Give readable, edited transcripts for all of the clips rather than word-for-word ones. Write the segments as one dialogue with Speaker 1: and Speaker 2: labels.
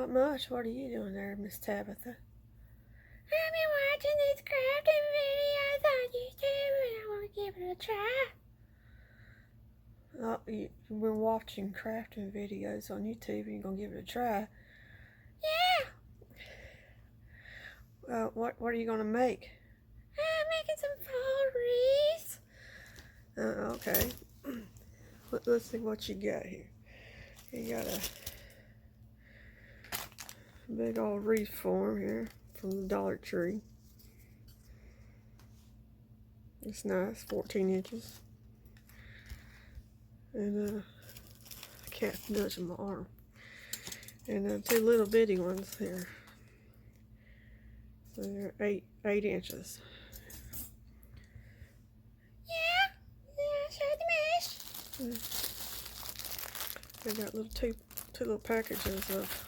Speaker 1: Not much. What are you doing there, Miss Tabitha?
Speaker 2: I've been watching these crafting videos on YouTube and I want to give it a try.
Speaker 1: Oh, you've been watching crafting videos on YouTube and you're going to give it a try?
Speaker 2: Yeah.
Speaker 1: What are you going to make?
Speaker 2: I'm making some fall wreaths.
Speaker 1: Okay. Let's see what you got here. You got a big old wreath form here from the Dollar Tree. It's nice, 14 inches. And a cat's nudging my arm. And two little bitty ones here. So they're 8 inches.
Speaker 2: Yeah, show the mesh.
Speaker 1: They got little two little packages of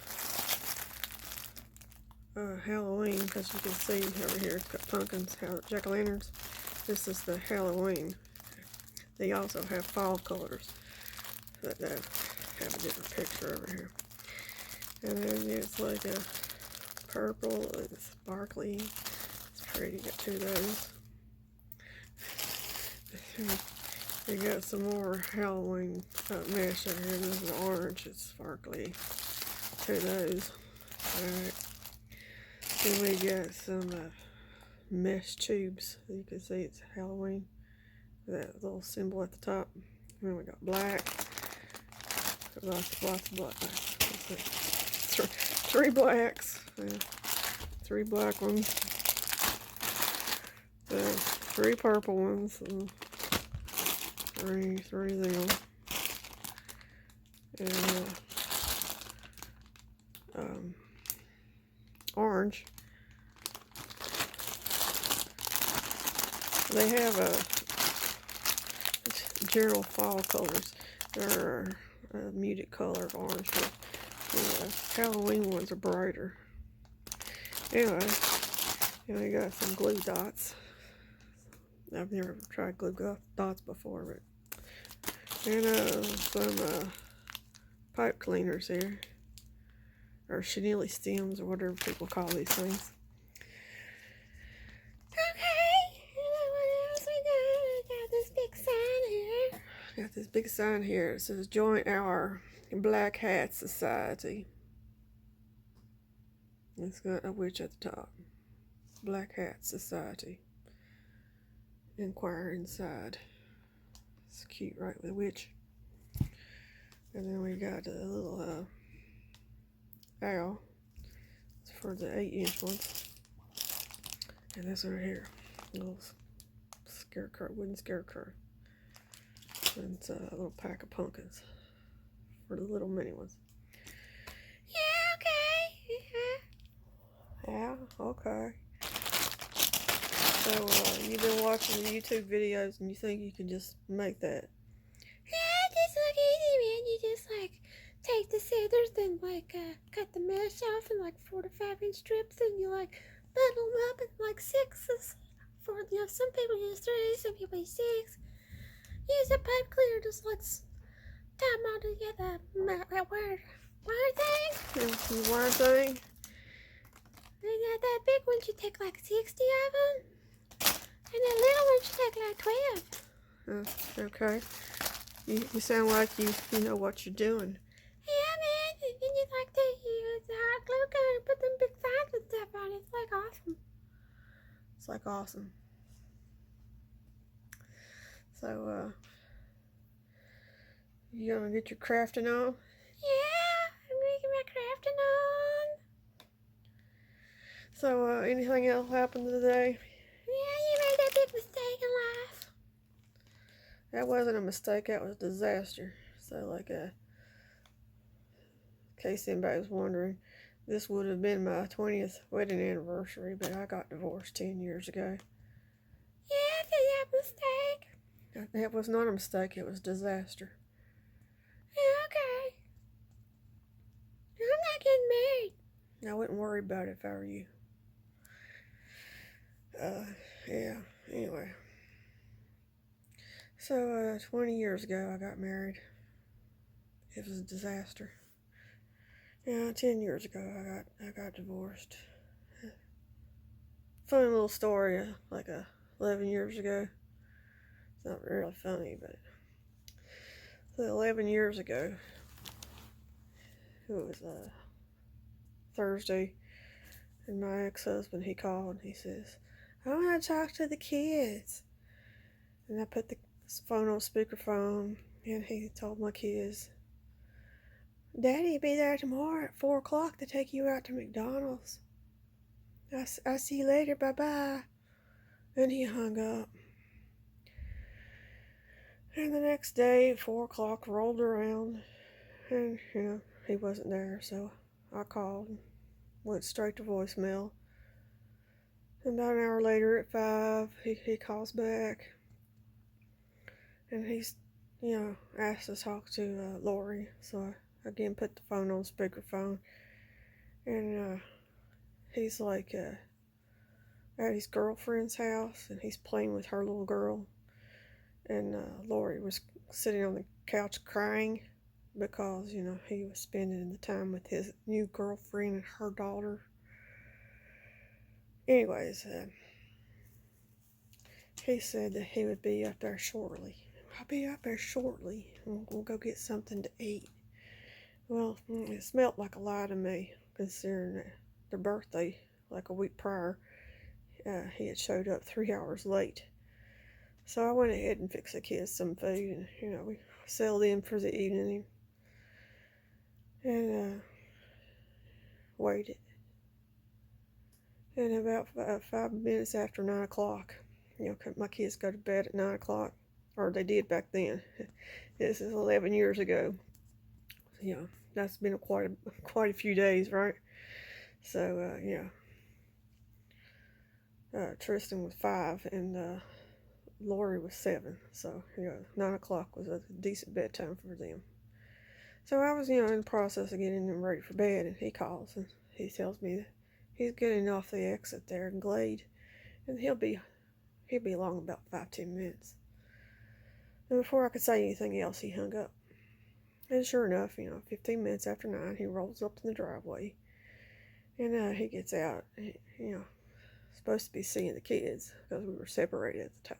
Speaker 1: Halloween, because you can see over here it's got pumpkins, jack-o'-lanterns. This is the Halloween. They also have fall colors that have a different picture over here. And then it's like a purple and sparkly. It's pretty. Got two of those. We got some more Halloween mesh over here. This is orange. It's sparkly. Two of those. Alright. Then we got some mesh tubes. You can see it's Halloween. That little symbol at the top. And then we got black. Lots of black. Three blacks. Yeah. 3 black ones. 3 purple ones. And three of them. And orange. They have general fall colors. They're a muted color of orange, but the Halloween ones are brighter. Anyway, and we got some glue dots. I've never tried glue dots before, but and some pipe cleaners here, or chenille stems, or whatever people call these things.
Speaker 2: Okay, what else we got? We got this big sign here.
Speaker 1: Got this big sign here. It says, "Join our Black Hat Society." It's got a witch at the top. Black Hat Society. Inquire inside. It's cute, right, with a witch. And then we got a little owl. It's for the 8-inch ones. And this one right here, a little scarecrow, wooden scarecrow. And it's a little pack of pumpkins for the little mini ones.
Speaker 2: Yeah,
Speaker 1: okay. So you've been watching the YouTube videos and you think you can just make that?
Speaker 2: Yeah, just look easy, man. You just like take the scissors and like cut the mesh off in like 4 to 5 inch strips, and you like bundle them up in like 6s. Some people use 3, some people use 6. Use a pipe cleaner, just let's tie them all together. That wire thing.
Speaker 1: The wire thing.
Speaker 2: And that big one should take like 60 of them. And that little one should take like 12.
Speaker 1: Okay. You sound like you know what you're doing.
Speaker 2: Yeah, man. And you like to use the hot glue gun and put them big signs and stuff on it. It's like awesome.
Speaker 1: It's like awesome. So, you gonna get your crafting on?
Speaker 2: Yeah, I'm gonna get my crafting on.
Speaker 1: So, anything else happened today?
Speaker 2: Yeah, you made that big mistake in life.
Speaker 1: That wasn't a mistake, that was a disaster. So, like, in case anybody was wondering, this would have been my 20th wedding anniversary, but I got divorced 10 years ago.
Speaker 2: Yeah, it's a mistake.
Speaker 1: It was not a mistake, it was a disaster.
Speaker 2: Yeah, okay. I'm not getting married.
Speaker 1: I wouldn't worry about it if I were you. Yeah, anyway. So, 20 years ago, I got married. It was a disaster. Yeah, 10 years ago I got divorced. Funny little story, like 11 years ago. It's not really funny, but 11 years ago, it was Thursday, and my ex-husband, he called and he says, I want to talk to the kids. And I put the phone on speakerphone, and he told my kids, Daddy will be there tomorrow at 4 o'clock to take you out to McDonald's. I see you later, bye-bye. And he hung up. And the next day, 4 o'clock rolled around, and, he wasn't there, so I called and went straight to voicemail. And about an hour later at 5, he calls back, and he's, asked to talk to Lori, so I again put the phone on speakerphone, and he's like at his girlfriend's house, and he's playing with her little girl, and Lori was sitting on the couch crying because, he was spending the time with his new girlfriend and her daughter. Anyways, he said that he would be up there shortly. I'll be up there shortly. We'll go get something to eat. Well, it smelled like a lie to me, considering their birthday, like a week prior, he had showed up 3 hours late. So I went ahead and fixed the kids some food, and, we settled in for the evening, and waited. And about 5 minutes after 9 o'clock, my kids go to bed at 9 o'clock, or they did back then. This is 11 years ago. That's been quite a few days, right? So, Tristan was 5, and Lori was 7. So, 9 o'clock was a decent bedtime for them. So I was, in the process of getting them ready for bed, and he calls and he tells me that he's getting off the exit there in Glade, and he'll be along about 5-10 minutes. And before I could say anything else, he hung up. And sure enough, 15 minutes after 9, he rolls up to the driveway, and he gets out. Supposed to be seeing the kids because we were separated at the time.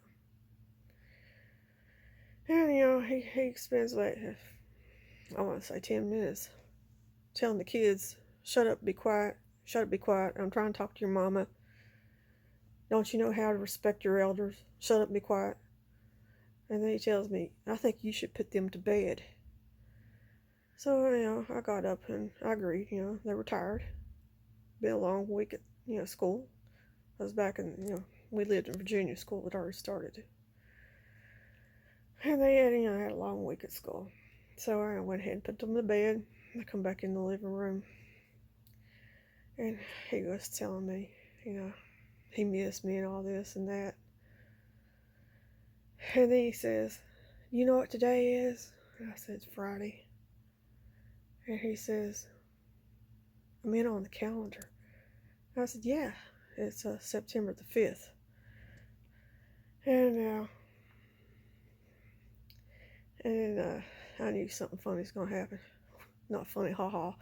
Speaker 1: And he spends like, I want to say 10 minutes telling the kids, shut up, be quiet, shut up, be quiet, I'm trying to talk to your mama. Don't you know how to respect your elders? Shut up, be quiet. And then he tells me, I think you should put them to bed. So, I got up and I agreed, they were tired. Been a long week at, school. I was back in, we lived in Virginia, school had already started. And they had a long week at school. So I went ahead and put them to bed. I come back in the living room, and he was telling me, he missed me and all this and that. And then he says, you know what today is? And I said, it's Friday. And he says, I'm in on the calendar. And I said, yeah, it's September the 5th. And I knew something funny was going to happen. Not funny, haha,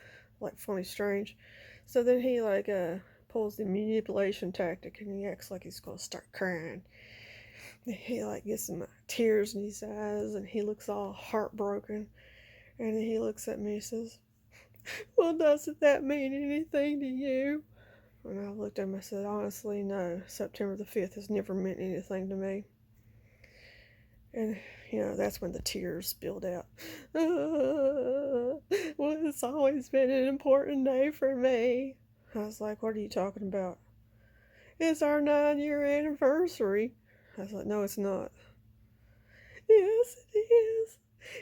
Speaker 1: like funny, strange. So then he pulls the manipulation tactic, and he acts like he's going to start crying. He gets some tears in his eyes, and he looks all heartbroken. And then he looks at me and says, well, doesn't that mean anything to you? And I looked at him and I said, honestly, no. September the 5th has never meant anything to me. And, that's when the tears spilled out. Well, it's always been an important day for me. I was like, what are you talking about? It's our 9-year anniversary. I was like, no, it's not. Yes, it is.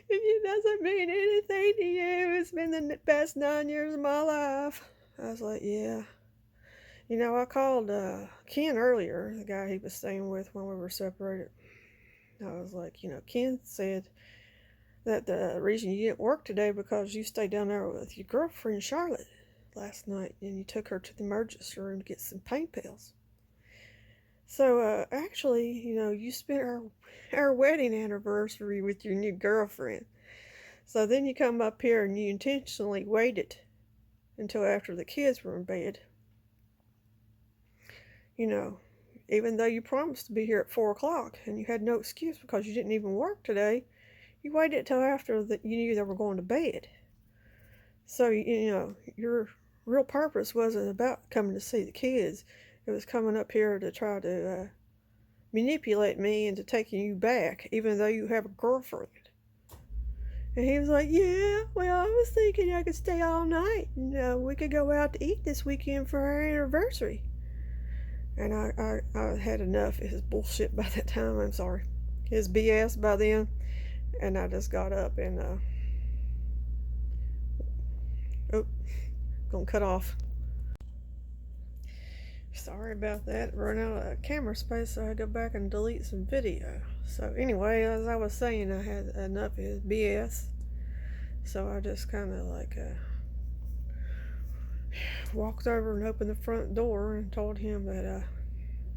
Speaker 1: And it doesn't mean anything to you. It's been the best 9 years of my life. I was like, yeah. I called Ken earlier, the guy he was staying with when we were separated. I was like, Ken said that the reason you didn't work today because you stayed down there with your girlfriend Charlotte last night, and you took her to the emergency room to get some pain pills. So actually, you spent our wedding anniversary with your new girlfriend. So then you come up here and you intentionally waited until after the kids were in bed. You know, even though you promised to be here at 4 o'clock and you had no excuse because you didn't even work today, you waited till after you knew they were going to bed. So, you know, your real purpose wasn't about coming to see the kids. It was coming up here to try to manipulate me into taking you back, even though you have a girlfriend. And he was like, yeah, well, I was thinking I could stay all night and we could go out to eat this weekend for our anniversary. And I had enough of his bullshit by that time. I'm sorry. His BS by then. And I just got up and, gonna cut off. Sorry about that. Run out of camera space, so I had to go back and delete some video. So anyway, as I was saying, I had enough of his BS. So I just kind of like walked over and opened the front door and told him that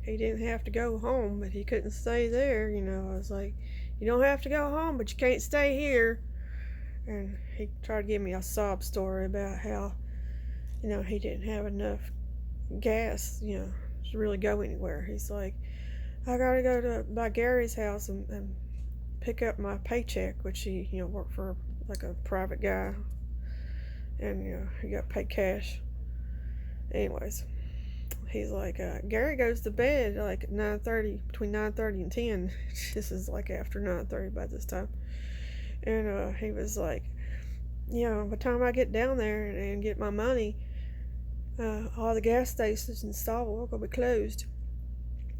Speaker 1: he didn't have to go home, but he couldn't stay there. You know, I was like, you don't have to go home, but you can't stay here. And he tried to give me a sob story about how, you know, he didn't have enough gas, you know, to really go anywhere. He's like, I gotta go to by Gary's house and pick up my paycheck, which he, you know, worked for like a private guy, and you know, he got paid cash. Anyways, he's like, Gary goes to bed like at 9:30, between 9:30 and 10. This is like after 9:30 by this time. And he was like, you know, by the time I get down there and get my money, all the gas stations in Starville are going to be closed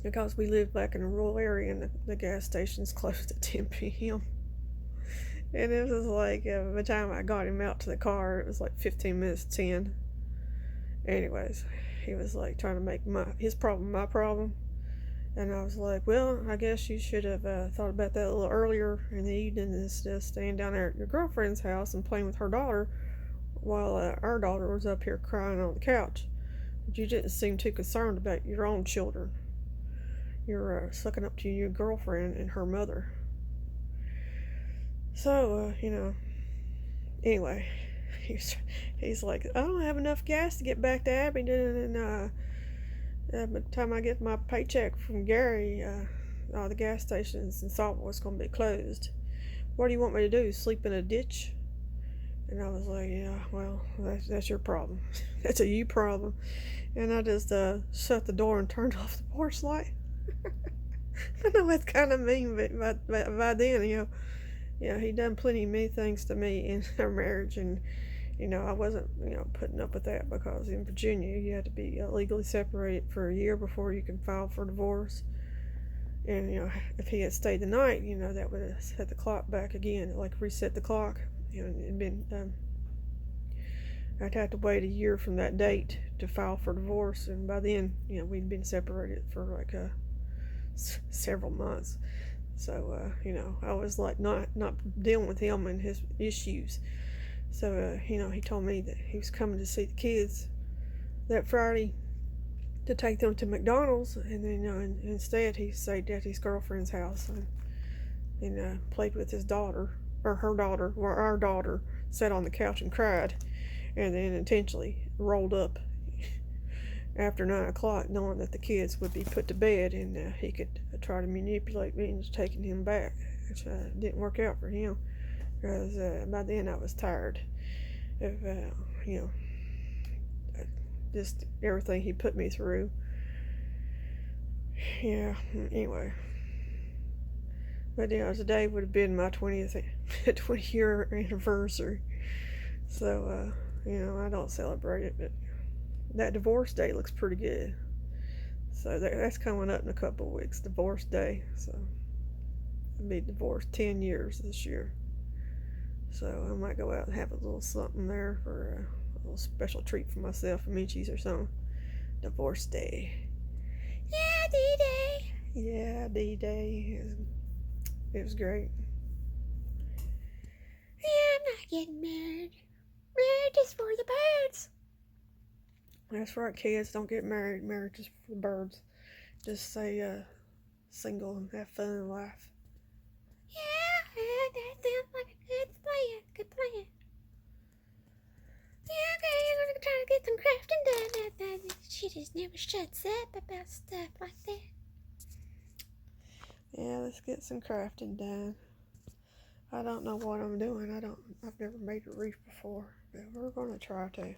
Speaker 1: because we live back in a rural area and the gas stations closed at 10 p.m. And it was like, by the time I got him out to the car, it was like 15 minutes to 10. Anyways, he was like trying to make his problem my problem. And I was like, well, I guess you should have thought about that a little earlier in the evening instead of staying down there at your girlfriend's house and playing with her daughter while our daughter was up here crying on the couch. But you didn't seem too concerned about your own children. You're sucking up to your girlfriend and her mother. So, you know, anyway, he's like, I don't have enough gas to get back to Abingdon, and by the time I get my paycheck from Gary, all the gas stations in Saltville was going to be closed. What do you want me to do, sleep in a ditch? And I was like, yeah, well, that's your problem. That's a you problem. And I just shut the door and turned off the porch light. I know it's kind of mean, but by then, you know, he done plenty of mean things to me in our marriage, and you know, I wasn't, you know, putting up with that because in Virginia you had to be legally separated for a year before you can file for divorce. And you know, if he had stayed the night, you know, that would have set the clock back again, like reset the clock. You know, it'd been I'd have to wait a year from that date to file for divorce, and by then, you know, we'd been separated for like several months. So you know, I was like not dealing with him and his issues. So you know, he told me that he was coming to see the kids that Friday to take them to McDonald's, and then you know, instead he stayed at his girlfriend's house and played with his daughter, or her daughter, or our daughter sat on the couch and cried, and then intentionally rolled up after 9 o'clock, knowing that the kids would be put to bed, and he could try to manipulate me into taking him back, which didn't work out for him, because by then I was tired of, you know, just everything he put me through. Yeah, anyway. But you know, today would have been my 20-year anniversary. So, you know, I don't celebrate it, but that divorce day looks pretty good. So that's coming up in a couple of weeks, divorce day. So I'll be divorced 10 years this year. So I might go out and have a little something there for a little special treat for myself, a Minchie's or something. Divorce day.
Speaker 2: Yeah, D-Day.
Speaker 1: Yeah, D-Day. It was great.
Speaker 2: Yeah, I'm not getting married. Marriage is for the birds.
Speaker 1: That's right, kids. Don't get married. Marriage is for the birds. Just stay single and have fun in life.
Speaker 2: Yeah, that sounds like a good plan. Good plan. Yeah, okay, I'm gonna try just never shuts up about stuff like that.
Speaker 1: Yeah, let's get some crafting done. I don't know what I'm doing. I've never made a wreath before, but we're gonna try to.